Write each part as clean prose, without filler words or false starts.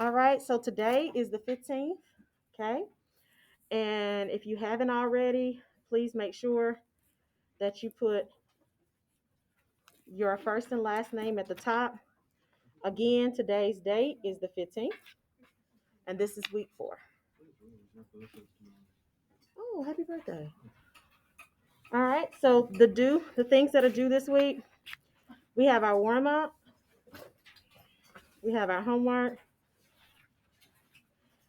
All right, so today is the 15th, okay? And if you haven't already, please make sure that you put your first and last name at the top. Again, today's date is the 15th, and this is week 4. Oh, happy birthday. All right, so the things that are due this week, we have our warm-up, we have our homework,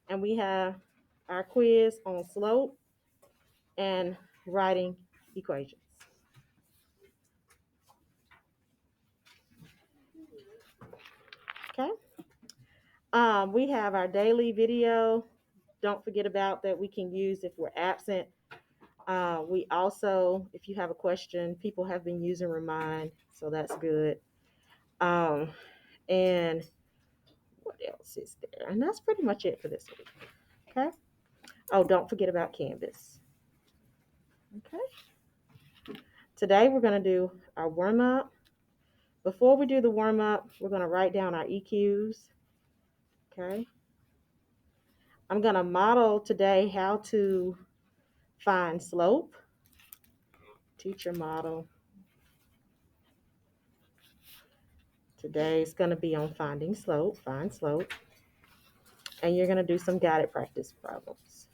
and we have our quiz on slope and writing equations. Okay. We have our daily video. Don't forget about that we can use if we're absent. We also, if you have a question, people have been using Remind, so that's good. And what else is there? And that's pretty much it for this week. Okay. Oh, don't forget about Canvas. Okay. Today we're going to do our warm up. Before we do the warm up, we're going to write down our EQs. Okay. I'm going to model today how to find slope. Teacher model. Today is going to be on finding slope, find slope. And you're going to do some guided practice problems.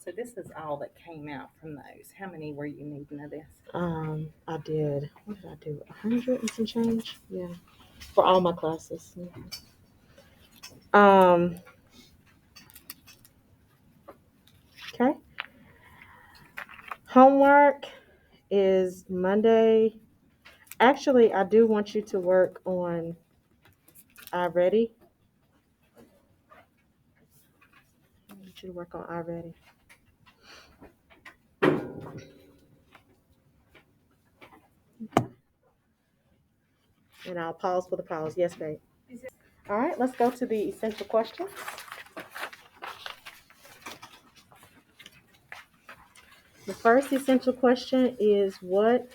So this is all that came out from those. How many were you needing of this? I did. What did I do? 100 and some change? Yeah. For all my classes. Okay. Homework is Monday. Actually, I do want you to work on iReady. I want you to work on iReady. Okay. And I'll pause for the pause. Yes, babe. All right, let's go to the essential questions. The first essential question is what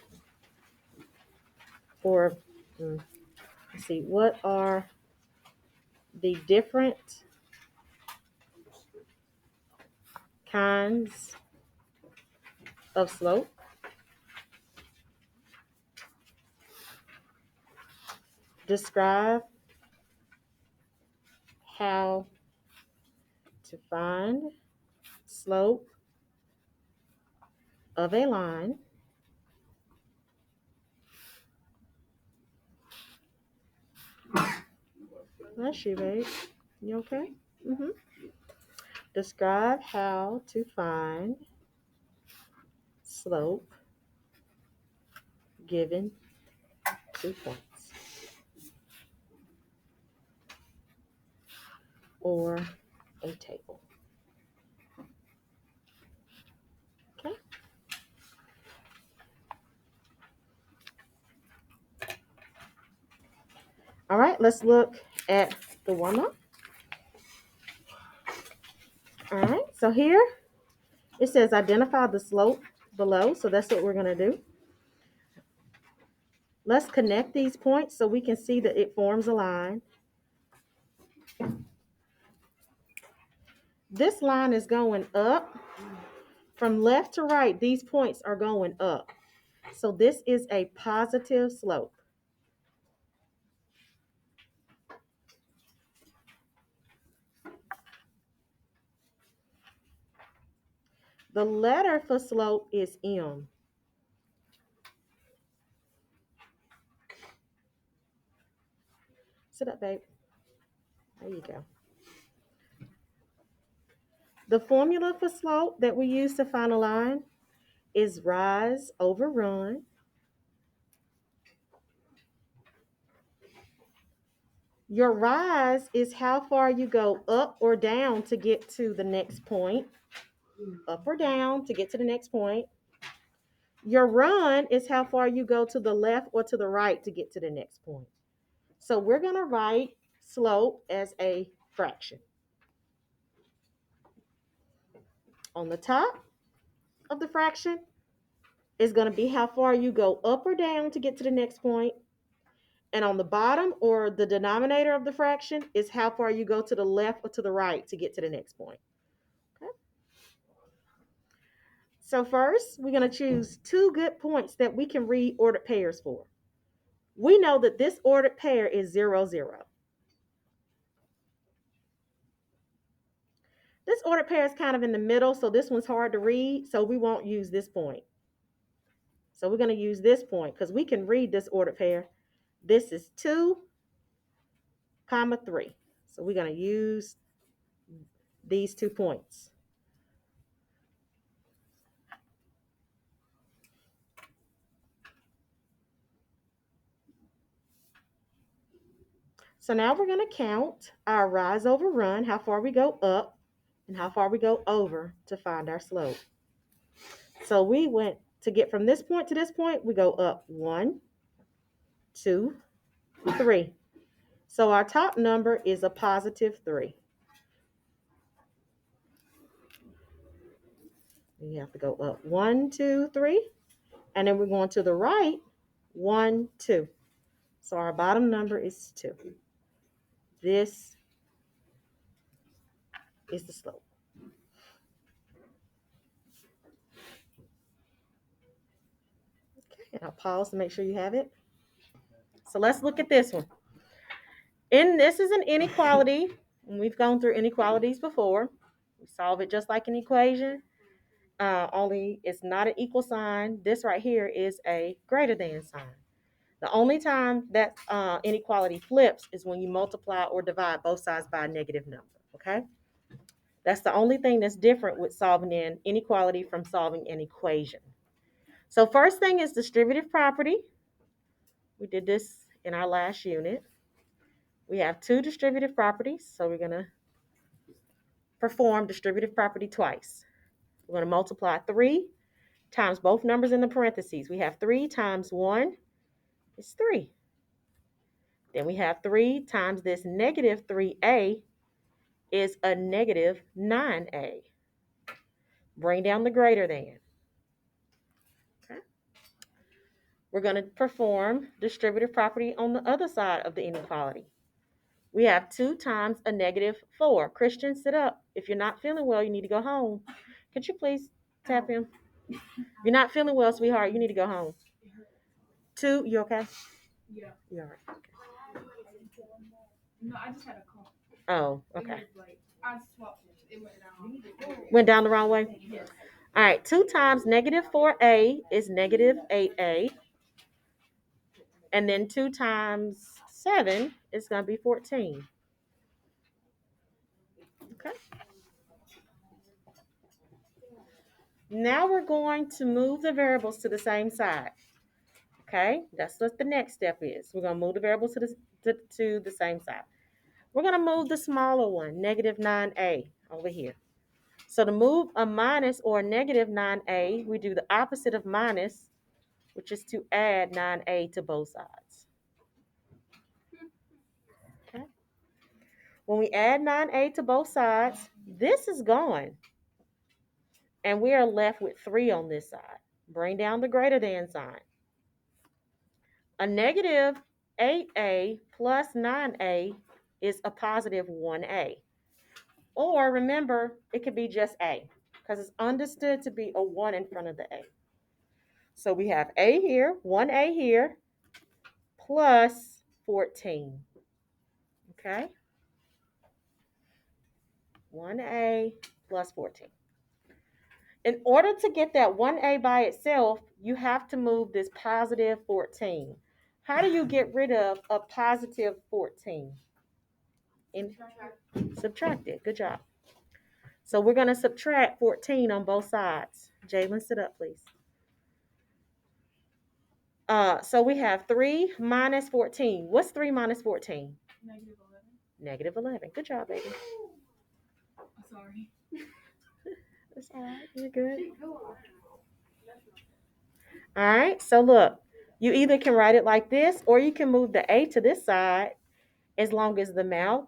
are the different kinds of slope? Describe how to find slope of a line. Bless you, babe. You okay? Mm-hmm. Describe how to find slope given 2 points. Or a table. Okay. All right, let's look at the warm-up. All right, so here it says identify the slope below, so that's what we're going to do. Let's connect these points so we can see that it forms a line. This line is going up. From left to right, these points are going up. So this is a positive slope. The letter for slope is M. Sit up, babe. There you go. The formula for slope that we use to find a line is rise over run. Your rise is how far you go up or down to get to the next point. Up or down to get to the next point. Your run is how far you go to the left or to the right to get to the next point. So we're going to write slope as a fraction. On the top of the fraction is going to be how far you go up or down to get to the next point. And on the bottom or the denominator of the fraction is how far you go to the left or to the right to get to the next point. Okay. So first, we're going to choose two good points that we can read ordered pairs for. We know that this ordered pair is 0, 0. This ordered pair is kind of in the middle, so this one's hard to read, so we won't use this point. So we're going to use this point because we can read this ordered pair. This is 2, 3. So we're going to use these 2 points. So now we're going to count our rise over run, how far we go up and how far we go over to find our slope. So we went to get from this point to this point, we go up 1, 2, 3. So our top number is a positive 3. We have to go up 1, 2, 3. And then we're going to the right, 1, 2. So our bottom number is 2. This is the slope. Okay, and I'll pause to make sure you have it. So let's look at this one. This is an inequality, and we've gone through inequalities before. We solve it just like an equation, only it's not an equal sign. This right here is a greater than sign. The only time that inequality flips is when you multiply or divide both sides by a negative number, okay? That's the only thing that's different with solving an inequality from solving an equation. So first thing is distributive property. We did this in our last unit. We have 2 distributive properties, so we're going to perform distributive property twice. We're going to multiply 3 times both numbers in the parentheses. We have 3 times 1 is 3. Then we have 3 times this negative 3a is a negative 9a. Bring down the greater than. Okay. We're going to perform distributive property on the other side of the inequality. We have 2 times a negative 4. Christian, sit up. If you're not feeling well, you need to go home. Could you please tap him? If you're not feeling well, sweetheart, you need to go home. 2, you okay? Yeah. You're all right. Okay. No, I just had a call. Oh, okay. I swapped it. It went down. Went down the wrong way? Yes. All right, 2 times negative 4a is negative 8a. And then 2 times 7 is going to be 14. Okay. Now we're going to move the variables to the same side. Okay, that's what the next step is. We're going to move the variables to the same side. We're going to move the smaller one, negative 9a, over here. So to move a minus or a negative 9a, we do the opposite of minus, which is to add 9a to both sides. Okay. When we add 9a to both sides, this is gone. And we are left with 3 on this side. Bring down the greater than sign. A negative 8a plus 9a is a positive 1a. Or remember, it could be just a, because it's understood to be a 1 in front of the a. So we have a here, 1a here, plus 14. Okay? 1a plus 14. In order to get that 1a by itself, you have to move this positive 14. How do you get rid of a positive 14? Subtract it. Good job. So we're going to subtract 14 on both sides. Jalen, sit up, please. So we have 3 minus 14. What's 3 minus 14? Negative 11. Negative 11. Good job, baby. Sorry. That's all right. You're good. All right. So look, you either can write it like this, or you can move the a to this side as long as the mouth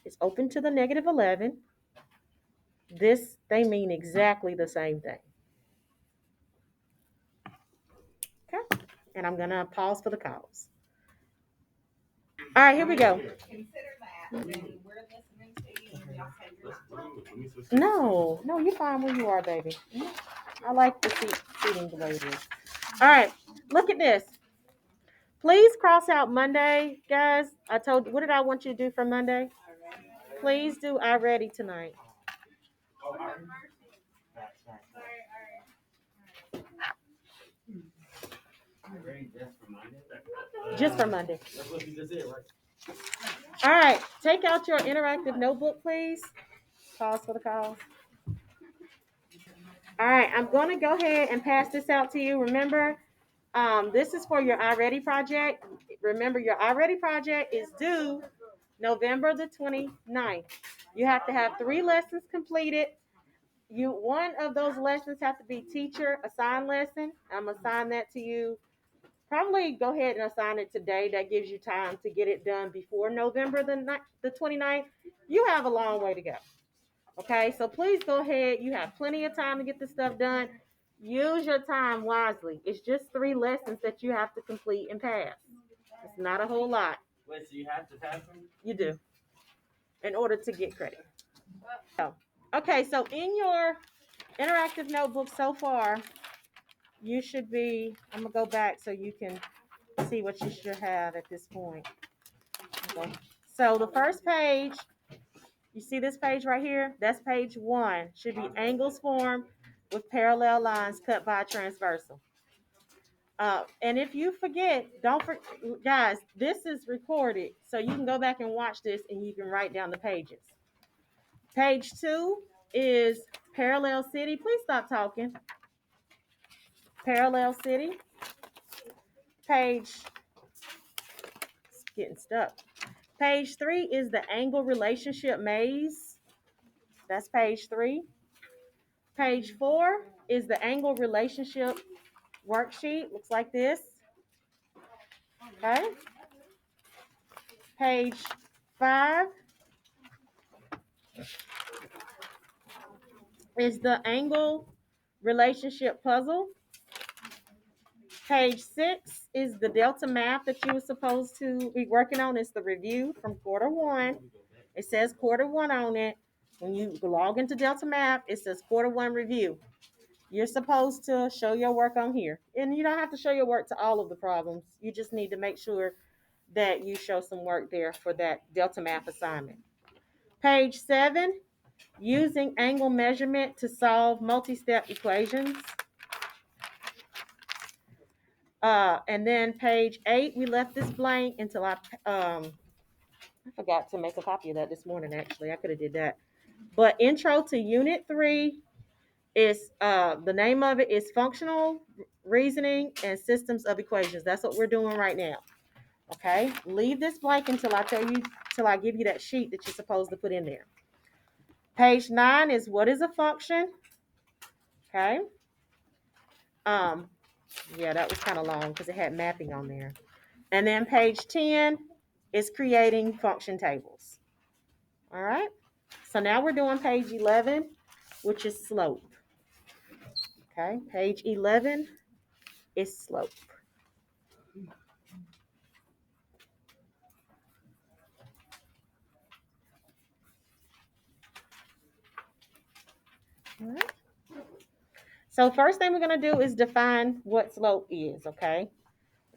is open to the negative 11. They mean exactly the same thing. Okay. And I'm going to pause for the calls. All right, here we go. Consider that, and we're listening to you, and y'all say your No, you're fine where you are, baby. I like the seating the way it is. All right, look at this. Please cross out Monday, guys. What did I want you to do for Monday? Please do I ready tonight. Just for Monday. That's what you just said, right? All right, take out your interactive notebook, please. Pause for the call. All right, I'm going to go ahead and pass this out to you. Remember, this is for your iReady project. Remember, your iReady project is due November the 29th. You have to have 3 lessons completed. One of those lessons have to be teacher assigned lesson. I'm going to assign that to you. Probably go ahead and assign it today. That gives you time to get it done before November the 29th. You have a long way to go. Okay, so please go ahead. You have plenty of time to get this stuff done. Use your time wisely. It's just 3 lessons that you have to complete and pass. It's not a whole lot. Wait, so you have to pass them? You do, in order to get credit. Okay, so in your interactive notebook so far, you should be, I'm going to go back so you can see what you should have at this point. Okay. So the first page, you see this page right here? That's page 1. Should be angles formed with parallel lines cut by a transversal. And if you forget, guys, this is recorded, so you can go back and watch this and you can write down the pages. Page 2 is parallel city. Please stop talking. Parallel city. Page, it's getting stuck. Page 3 is the angle relationship maze. That's page 3. Page 4 is the angle relationship worksheet. Looks like this. Okay. Page 5 is the angle relationship puzzle. Page 6 is the delta map that you were supposed to be working on. It's the review from quarter 1. It says quarter 1 on it. When you log into delta map, it says quarter 1 review. You're supposed to show your work on here. And you don't have to show your work to all of the problems. You just need to make sure that you show some work there for that delta map assignment. Page 7, using angle measurement to solve multi-step equations. And then page 8, we left this blank until I forgot to make a copy of that this morning, actually. I could have did that. But intro to unit 3 is, the name of it is functional reasoning and systems of equations. That's what we're doing right now. Okay, leave this blank until I give you that sheet that you're supposed to put in there. Page 9 is what is a function. Okay. Yeah, that was kind of long because it had mapping on there. And then page 10 is creating function tables. All right. So now we're doing page 11, which is slope. Okay, page 11 is slope. All right. So first thing we're going to do is define what slope is, okay?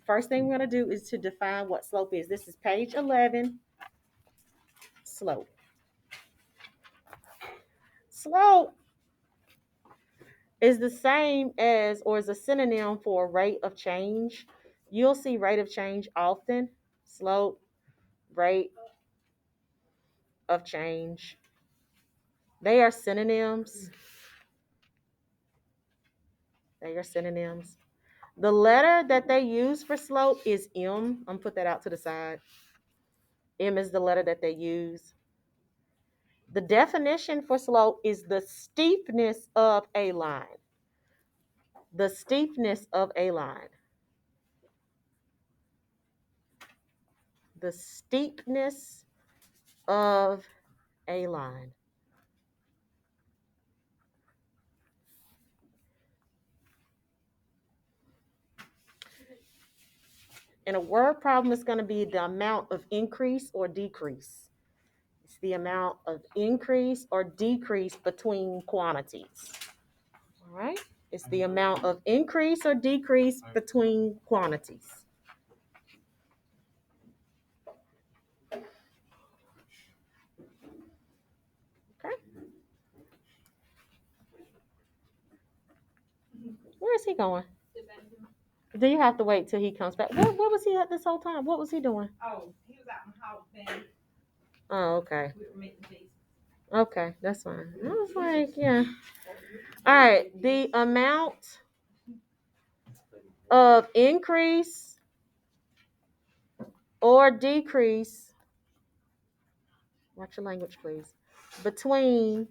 First thing we're going to do is to define what slope is. This is page 11, slope. Slope is the same as, or is a synonym for rate of change. You'll see rate of change often. Slope, rate of change. They are synonyms. They are synonyms. The letter that they use for slope is M. I'm going to put that out to the side. M is the letter that they use. The definition for slope is the steepness of a line. The steepness of a line. The steepness of a line. In a word problem, it's going to be the amount of increase or decrease. It's the amount of increase or decrease between quantities. All right? It's the amount of increase or decrease between quantities. Okay? Where is he going? Do you have to wait till he comes back? What was he at this whole time? What was he doing? Oh, he was out in the hall then. Oh, okay. We were meeting these. Okay, that's fine. I was like, yeah. All right, the amount of increase or decrease, watch your language, please, between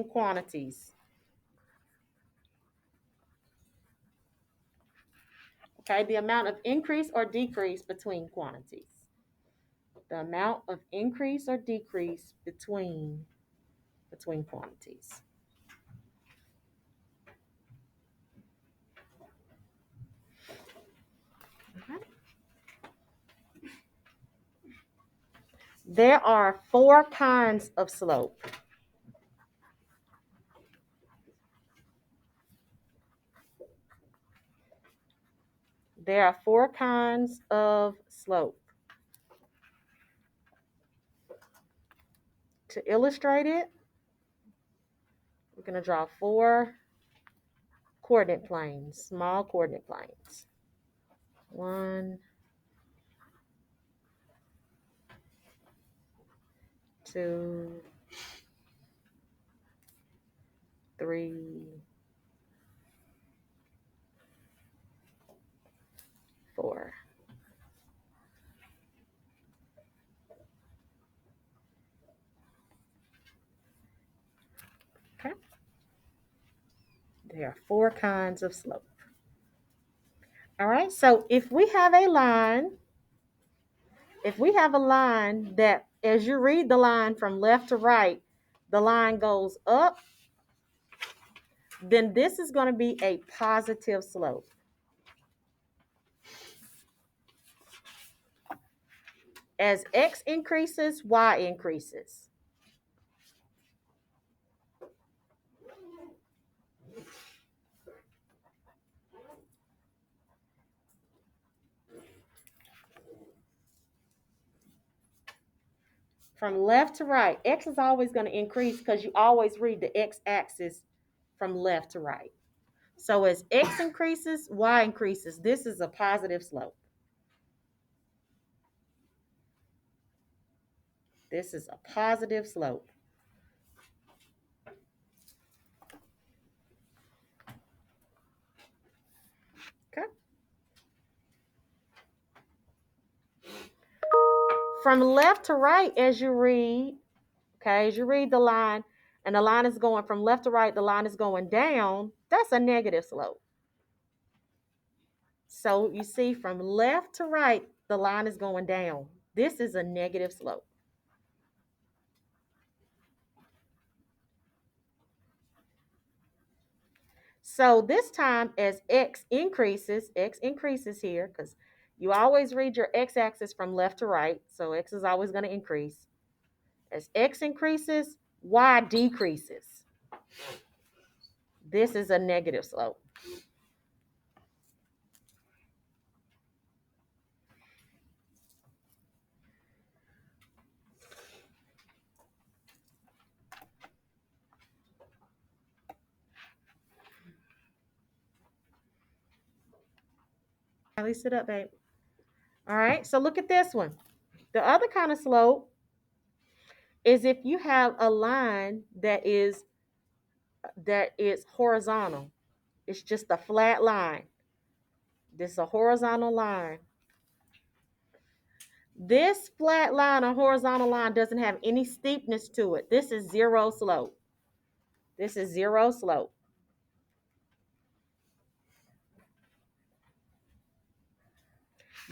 quantities. Okay, the amount of increase or decrease between quantities. The amount of increase or decrease between quantities. Okay. There are 4 kinds of slope. There are 4 kinds of slope. To illustrate it, we're going to draw 4 coordinate planes, small coordinate planes. 1, 2, 3, 4. Okay. There are 4 kinds of slope. All right, so if we have a line that as you read the line from left to right, the line goes up, then this is going to be a positive slope. As x increases, y increases. From left to right, x is always going to increase because you always read the x-axis from left to right. So as x increases, y increases. This is a positive slope. This is a positive slope. Okay. From left to right, as you read the line, and the line is going from left to right, the line is going down, that's a negative slope. So you see from left to right, the line is going down. This is a negative slope. So this time as x increases here because you always read your x-axis from left to right. So x is always going to increase. As x increases, y decreases. This is a negative slope. Kylie, sit up, babe. All right, so look at this one. The other kind of slope is if you have a line that is horizontal. It's just a flat line. This is a horizontal line. This flat line or horizontal line doesn't have any steepness to it. This is zero slope. This is zero slope.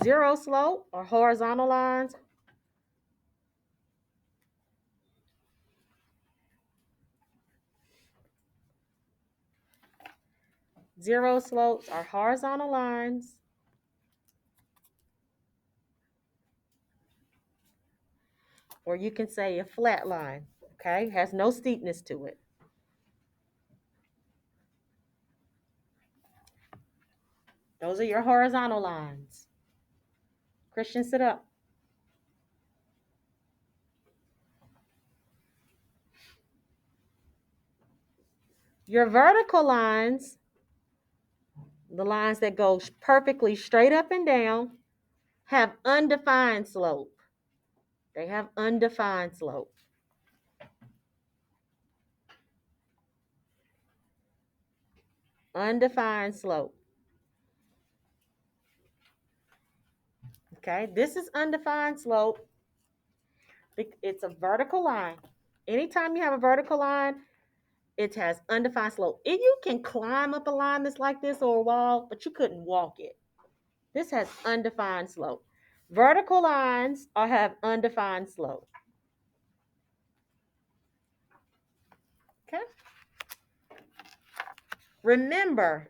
Zero slope or horizontal lines Zero slopes are horizontal lines or you can say a flat line, okay? Has no steepness to it. Those are your horizontal lines. Christian, sit up. Your vertical lines, the lines that go perfectly straight up and down, have undefined slope. They have undefined slope. Undefined slope. Okay, this is undefined slope. It's a vertical line. Anytime you have a vertical line, it has undefined slope. If you can climb up a line that's like this or a wall, but you couldn't walk it. This has undefined slope. Vertical lines have undefined slope. Okay. Remember,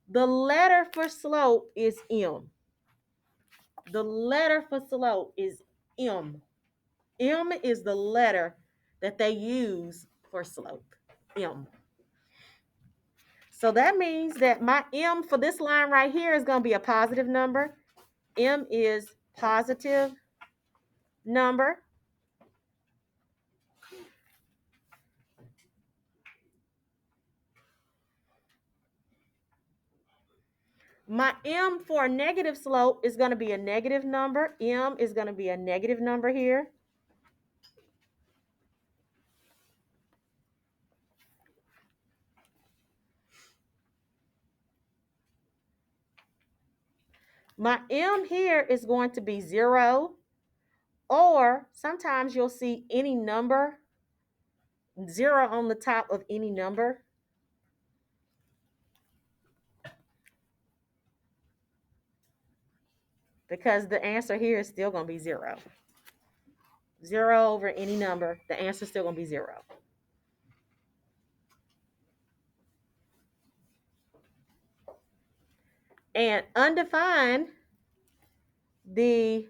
the letter for slope is M. The letter for slope is M. M is the letter that they use for slope. M. So that means that my M for this line right here is going to be a positive number. M is positive number. My M for a negative slope is going to be a negative number. M is going to be a negative number here. My M here is going to be 0, or sometimes you'll see any number, 0 on the top of any number. Because the answer here is still going to be 0. 0 over any number, the answer is still going to be 0. And undefined, the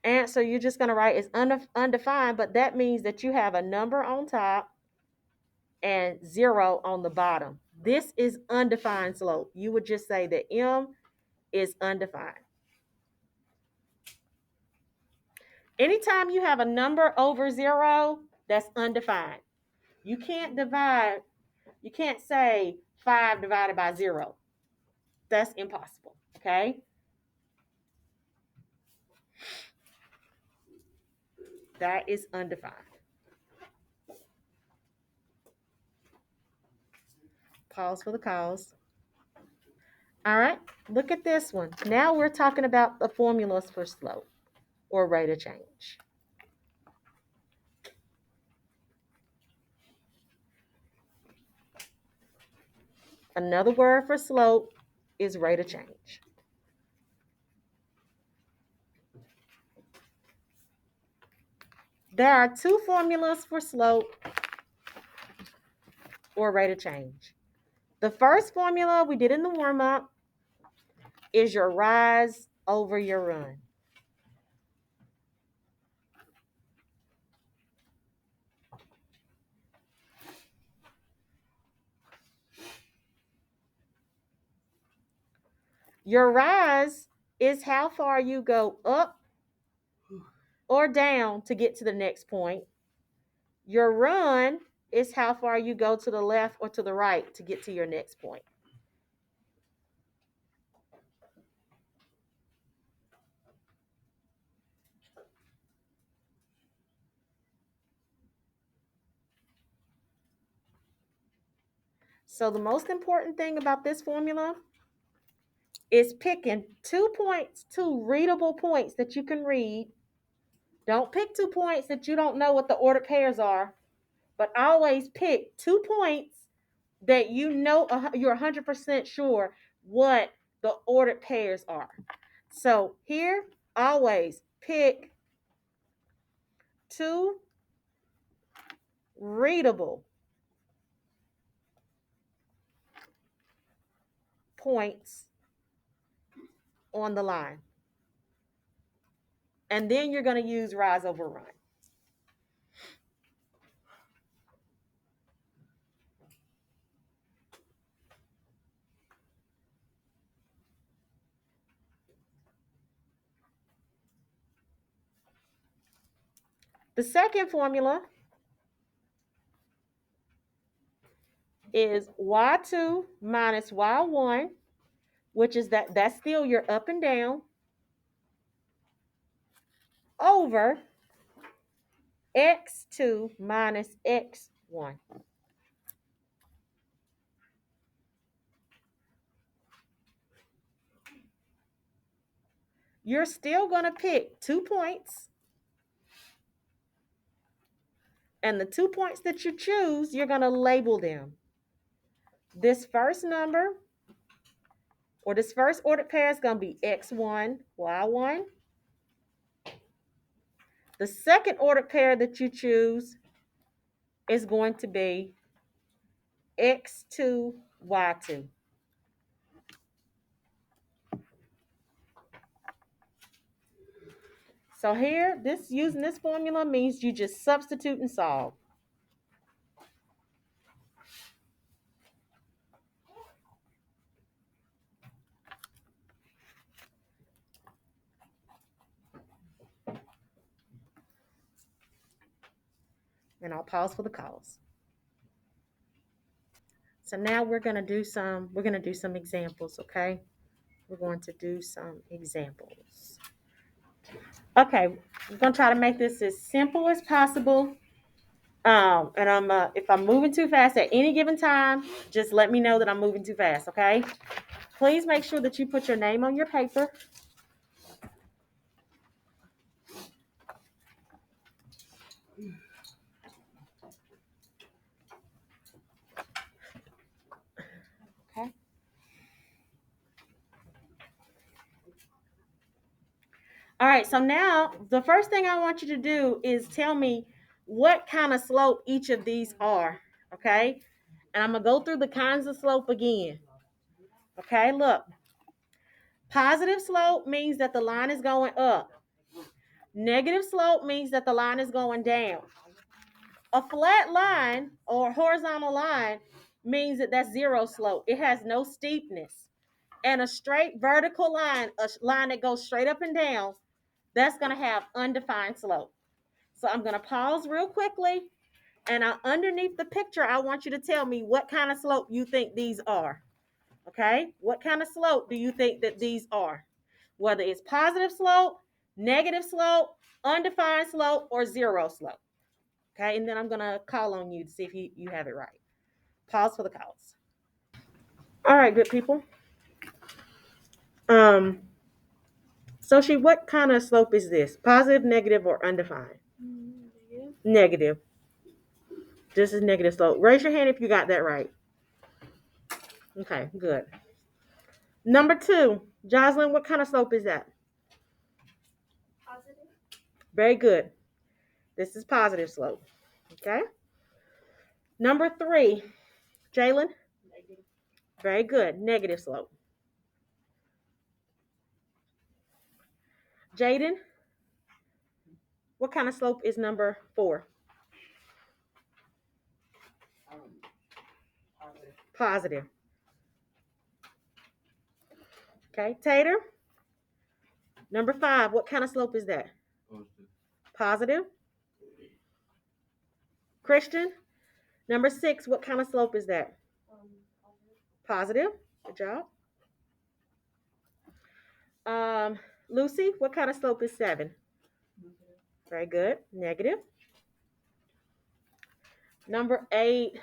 answer you're just going to write is undefined, but that means that you have a number on top and 0 on the bottom. This is undefined slope. You would just say that M is undefined. Anytime you have a number over 0, that's undefined. You can't say 5 divided by 0. That's impossible, okay? That is undefined. Pause for the cause. All right, look at this one. Now we're talking about the formulas for slope or rate of change. Another word for slope is rate of change. There are two formulas for slope or rate of change. The first formula we did in the warm-up is your rise over your run. Your rise is how far you go up or down to get to the next point. Your run is how far you go to the left or to the right to get to your next point. So the most important thing about this formula is picking 2 points, 2 readable points that you can read. Don't pick 2 points that you don't know what the ordered pairs are, but always pick 2 points that you know you're 100% sure what the ordered pairs are. So here, always pick 2 readable points on the line. And then you're going to use rise over run. The second formula is y2 minus y1, which is that's still your up and down, over x2 minus x1. You're still going to pick 2 points. And the 2 points that you choose, you're going to label them. This first number, or this first ordered pair, is going to be x1, y1. The second ordered pair that you choose is going to be x2, y2. So here, using this formula means you just substitute and solve. And I'll pause for the calls. So now we're going to do some examples, okay? We're going to do some examples. Okay, we're going to try to make this as simple as possible. And if I'm moving too fast at any given time, just let me know that I'm moving too fast, okay? Please make sure that you put your name on your paper. Okay. All right, so now the first thing I want you to do is tell me what kind of slope each of these are, okay? And I'm going to go through the kinds of slope again. Okay, look. Positive slope means that the line is going up. Negative slope means that the line is going down. A flat line or horizontal line means that that's zero slope. It has no steepness. And a straight vertical line, a line that goes straight up and down, that's going to have undefined slope. So I'm going to pause real quickly. And underneath the picture, I want you to tell me what kind of slope you think these are. Okay? What kind of slope do you think that these are? Whether it's positive slope, negative slope, undefined slope, or zero slope. Okay? And then I'm going to call on you to see if you have it right. Pause for the calls. All right, good people. Soshi, what kind of slope is this? Positive, negative, or undefined? Negative. This is negative slope. Raise your hand if you got that right. Okay, good. Number 2, Jocelyn, what kind of slope is that? Positive. Very good. This is positive slope. Okay. Number 3, Jalen. Negative. Very good. Negative slope. Jaden, what kind of slope is number 4? Positive. Okay. Tater, number 5, what kind of slope is that? Positive. Christian, number 6, what kind of slope is that? Positive. Good job. Lucy, what kind of slope is 7? Very good. Negative. Number 8,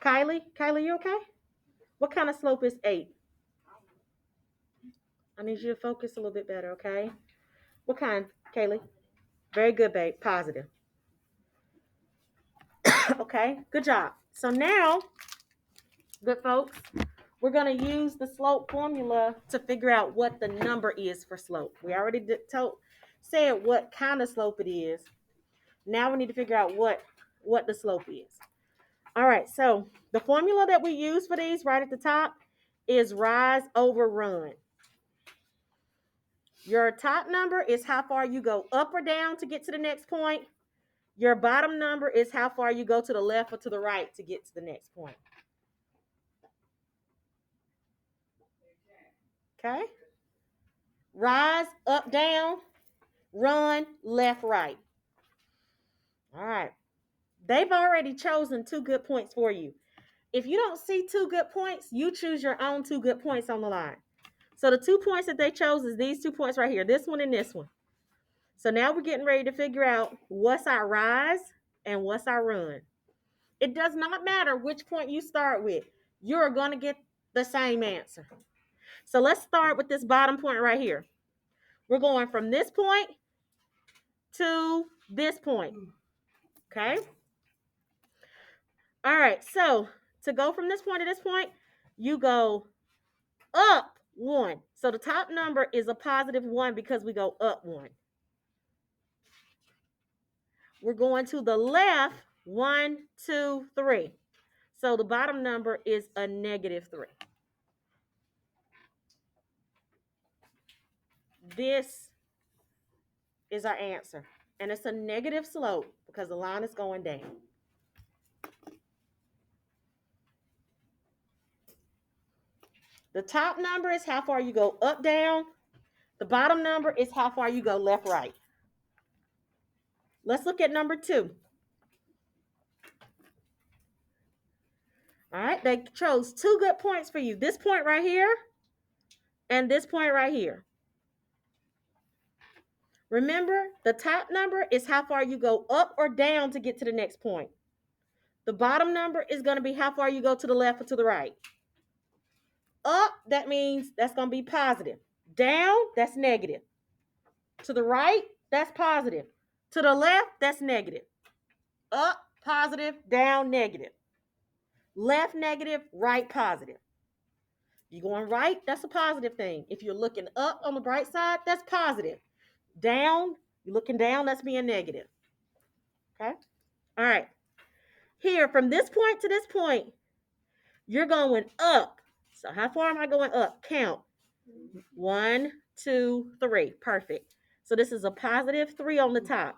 Kylie, you okay? What kind of slope is 8? I need you to focus a little bit better, okay? What kind, Kaylee? Very good, babe. Positive. Okay, good job. So now, good folks, we're going to use the slope formula to figure out what the number is for slope. We already said what kind of slope it is. Now we need to figure out what the slope is. All right, so the formula that we use for these right at the top is rise over run. Your top number is how far you go up or down to get to the next point. Your bottom number is how far you go to the left or to the right to get to the next point. Okay? Rise, up, down, run, left, right. All right. They've already chosen 2 good points for you. If you don't see 2 good points, you choose your own 2 good points on the line. So the 2 points that they chose is these 2 points right here, this one and this one. So now we're getting ready to figure out what's our rise and what's our run. It does not matter which point you start with. You're going to get the same answer. So let's start with this bottom point right here. We're going from this point to this point. Okay? All right, so to go from this point to this point, you go up 1. So the top number is a positive 1 because we go up 1. We're going to the left 1, 2, 3. So the bottom number is a negative 3. This is our answer. And it's a negative slope because the line is going down. The top number is how far you go up, down. The bottom number is how far you go left, right. Let's look at number 2. All right, they chose 2 good points for you. This point right here and this point right here. Remember, the top number is how far you go up or down to get to the next point. The bottom number is going to be how far you go to the left or to the right. Up, that means that's going to be positive. Down, that's negative. To the right, that's positive. To the left, that's negative. Up, positive, down, negative. Left, negative, right, positive. You're going right, that's a positive thing. If you're looking up on the bright side, that's positive. Down, you're looking down, that's being negative. Okay? All right. Here, from this point to this point, you're going up. So how far am I going up? Count. 1, 2, 3. Perfect. So this is a positive 3 on the top.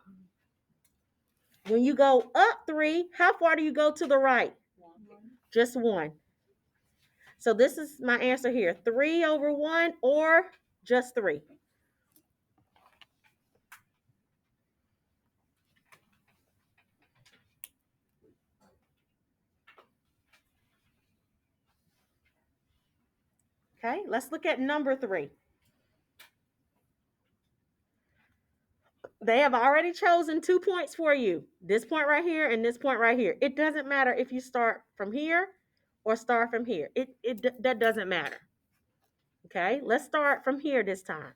When you go up 3, how far do you go to the right? 1. Just 1. So this is my answer here. 3 over 1 or just 3. Okay, let's look at number 3. They have already chosen 2 points for you. This point right here and this point right here. It doesn't matter if you start from here or start from here. That doesn't matter. Okay, let's start from here this time.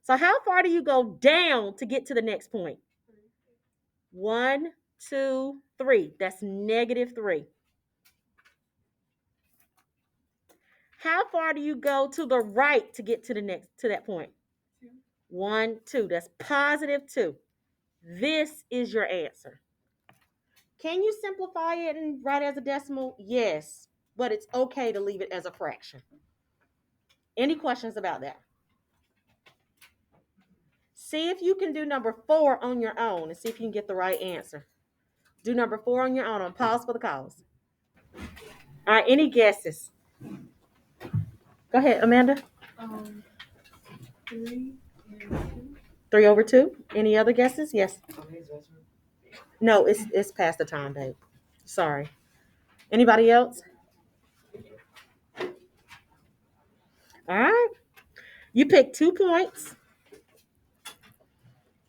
So how far do you go down to get to the next point? 1, 2, 3. That's negative 3. How far do you go to the right to get to that point? 2. 1, 2. That's positive 2. This is your answer. Can you simplify it and write it as a decimal? Yes, but it's okay to leave it as a fraction. Any questions about that? See if you can do number 4 on your own and see if you can get the right answer. Do number 4 on your own. On pause for the calls. All right, any guesses? Go ahead, Amanda. 3 and 2. 3 over 2. Any other guesses? Yes. No, it's past the time, babe. Sorry. Anybody else? All right. You pick 2 points.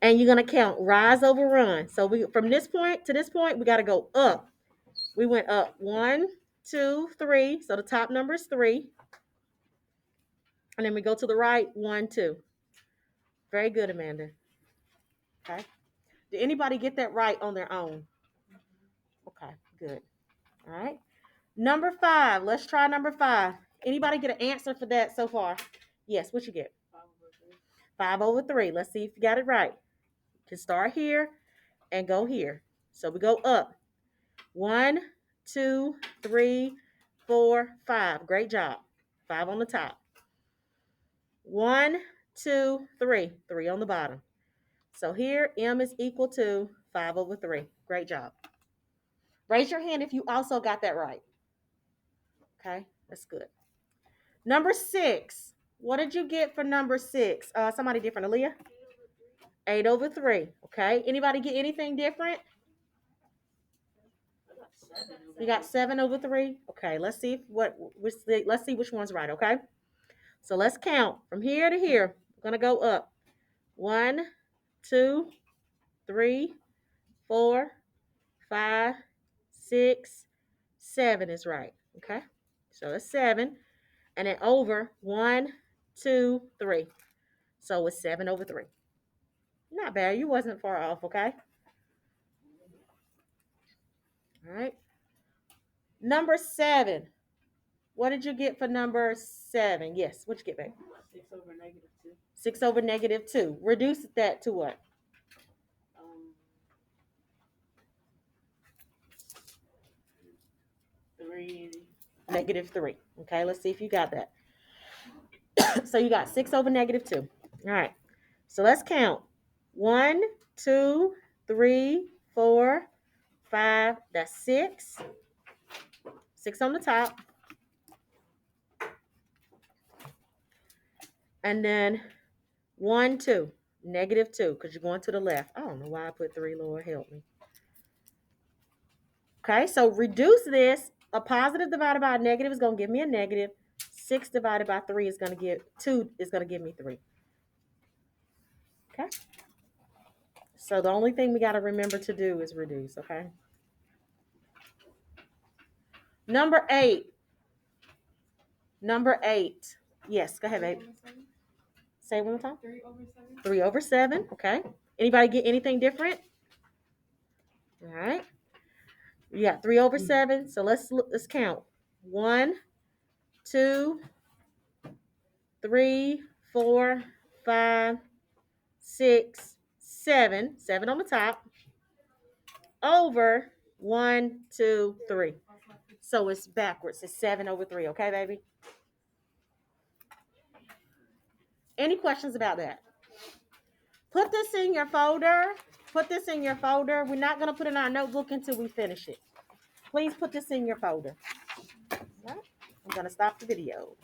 And you're going to count rise over run. So from this point to this point, we got to go up. We went up 1, 2, 3. So the top number is 3. And then we go to the right, 1, 2. Very good, Amanda. Okay. Did anybody get that right on their own? Okay, good. All right. Number 5. Let's try number 5. Anybody get an answer for that so far? Yes, what you get? 5 over 3. Let's see if you got it right. You can start here and go here. So we go up. 1, 2, 3, 4, 5. Great job. 5 on the top. 1, 2, 3. 3 on the bottom. So here, M is equal to 5 over 3. Great job. Raise your hand if you also got that right. Okay, that's good. Number 6. What did you get for number 6? Somebody different. Aaliyah? 8 over 3. Okay. Anybody get anything different? You got 7 over 3. Okay. Let's see let's see which one's right. Okay. So let's count from here to here. We're gonna go up. 1, 2, 3, 4, 5, 6, 7 is right. Okay. So it's 7, and then over 1, 2, 3. So it's 7 over 3. Not bad. You wasn't far off. Okay. All right. Number 7. What did you get for number 7? Yes. What'd you get, babe? 6 over negative 2. 6 over negative 2. Reduce that to what? 3. Negative 3. Okay, let's see if you got that. So you got 6 over negative 2. All right. So let's count. 1, 2, 3, 4, 5. That's 6. 6 on the top. And then 1, 2. Negative 2, because you're going to the left. I don't know why I put 3, Lord help me. Okay, so reduce this. A positive divided by a negative is going to give me a negative. 6 divided by 3 is going to give 2 is going to give me 3. Okay. So the only thing we got to remember to do is reduce, okay? Number 8. Number 8. Yes, go ahead, babe. Say it one more time. 3 over 7. 3 over 7, okay. Anybody get anything different? All right. You got 3 over 7, so let's count. 1, 2, 3, 4, 5, 6, 7. 7 on the top. Over 1, 2, 3. So it's backwards. It's 7 over 3. Okay, baby? Any questions about that? Put this in your folder. Put this in your folder. We're not going to put it in our notebook until we finish it. Please put this in your folder. All right? I'm going to stop the video.